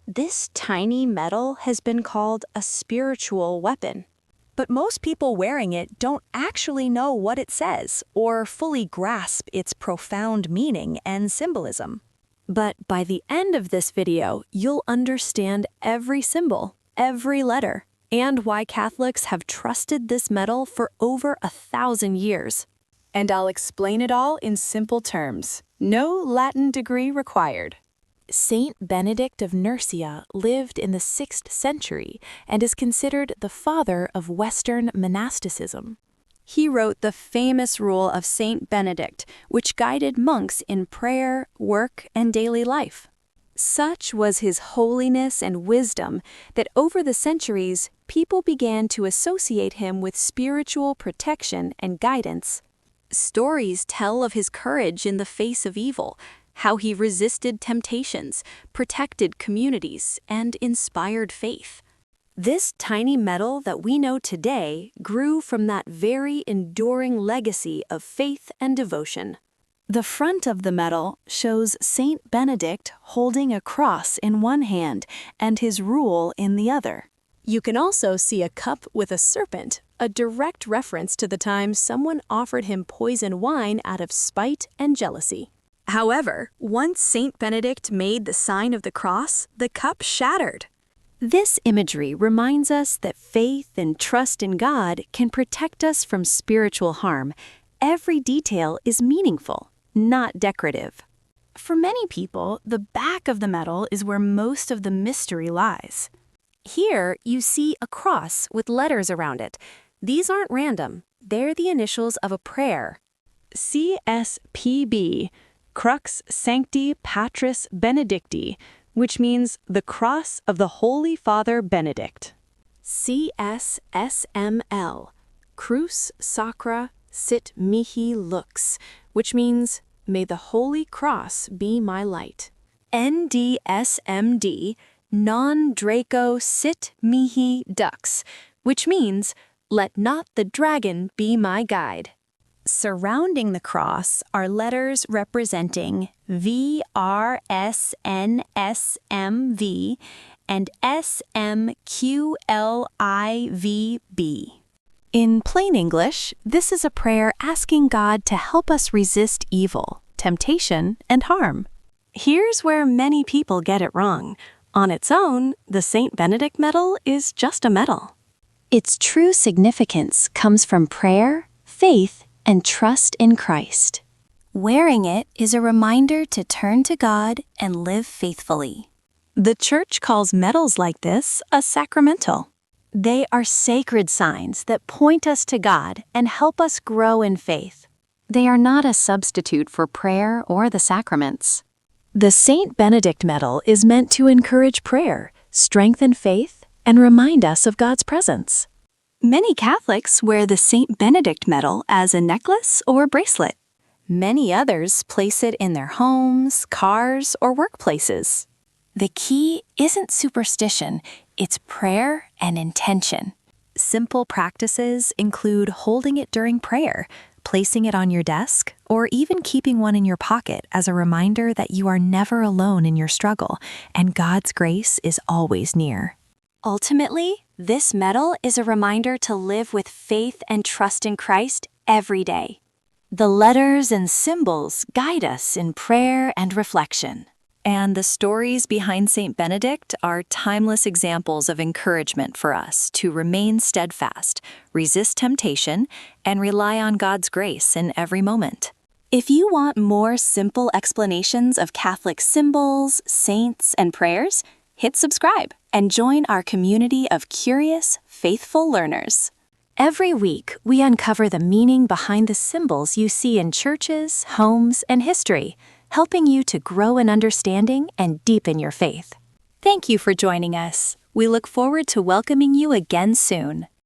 This tiny medal has been called a spiritual weapon. But most people wearing it don't actually know what it says or fully grasp its profound meaning and symbolism. But by the end of this video, you'll understand every symbol, every letter, and why Catholics have trusted this medal for over 1,000 years. And I'll explain it all in simple terms. No Latin degree required. Saint Benedict of Nursia lived in the 6th century and is considered the father of Western monasticism. He wrote the famous Rule of Saint Benedict, which guided monks in prayer, work, and daily life. Such was his holiness and wisdom that over the centuries, people began to associate him with spiritual protection and guidance. Stories tell of his courage in the face of evil, how he resisted temptations, protected communities, and inspired faith. This tiny medal that we know today grew from that very enduring legacy of faith and devotion. The front of the medal shows Saint Benedict holding a cross in one hand and his rule in the other. You can also see a cup with a serpent, a direct reference to the time someone offered him poison wine out of spite and jealousy. However, once Saint Benedict made the sign of the cross, the cup shattered. This imagery reminds us that faith and trust in God can protect us from spiritual harm. Every detail is meaningful, not decorative. For many people, the back of the medal is where most of the mystery lies. Here, you see a cross with letters around it. These aren't random. They're the initials of a prayer. CSPB. Crux Sancti Patris Benedicti, which means the Cross of the Holy Father Benedict. CSSML, Crus Sacra Sit Mihi Lux, which means, may the Holy Cross be my light. NDSMD, Non Draco Sit Mihi Dux, which means, let not the dragon be my guide. Surrounding the cross are letters representing VRSNSMV and SMQLIVB. In plain English, this is a prayer asking God to help us resist evil, temptation, and harm. Here's where many people get it wrong. On its own, the Saint Benedict medal is just a medal. Its true significance comes from prayer, faith, and trust in Christ. Wearing it is a reminder to turn to God and live faithfully. The Church calls medals like this a sacramental. They are sacred signs that point us to God and help us grow in faith. They are not a substitute for prayer or the sacraments. The Saint Benedict medal is meant to encourage prayer, strengthen faith, and remind us of God's presence. Many Catholics wear the Saint Benedict medal as a necklace or bracelet. Many others place it in their homes, cars, or workplaces. The key isn't superstition, it's prayer and intention. Simple practices include holding it during prayer, placing it on your desk, or even keeping one in your pocket as a reminder that you are never alone in your struggle and God's grace is always near. Ultimately, this medal is a reminder to live with faith and trust in Christ every day. The letters and symbols guide us in prayer and reflection. And the stories behind Saint Benedict are timeless examples of encouragement for us to remain steadfast, resist temptation, and rely on God's grace in every moment. If you want more simple explanations of Catholic symbols, saints, and prayers, hit subscribe and join our community of curious, faithful learners. Every week, we uncover the meaning behind the symbols you see in churches, homes, and history, helping you to grow in understanding and deepen your faith. Thank you for joining us. We look forward to welcoming you again soon.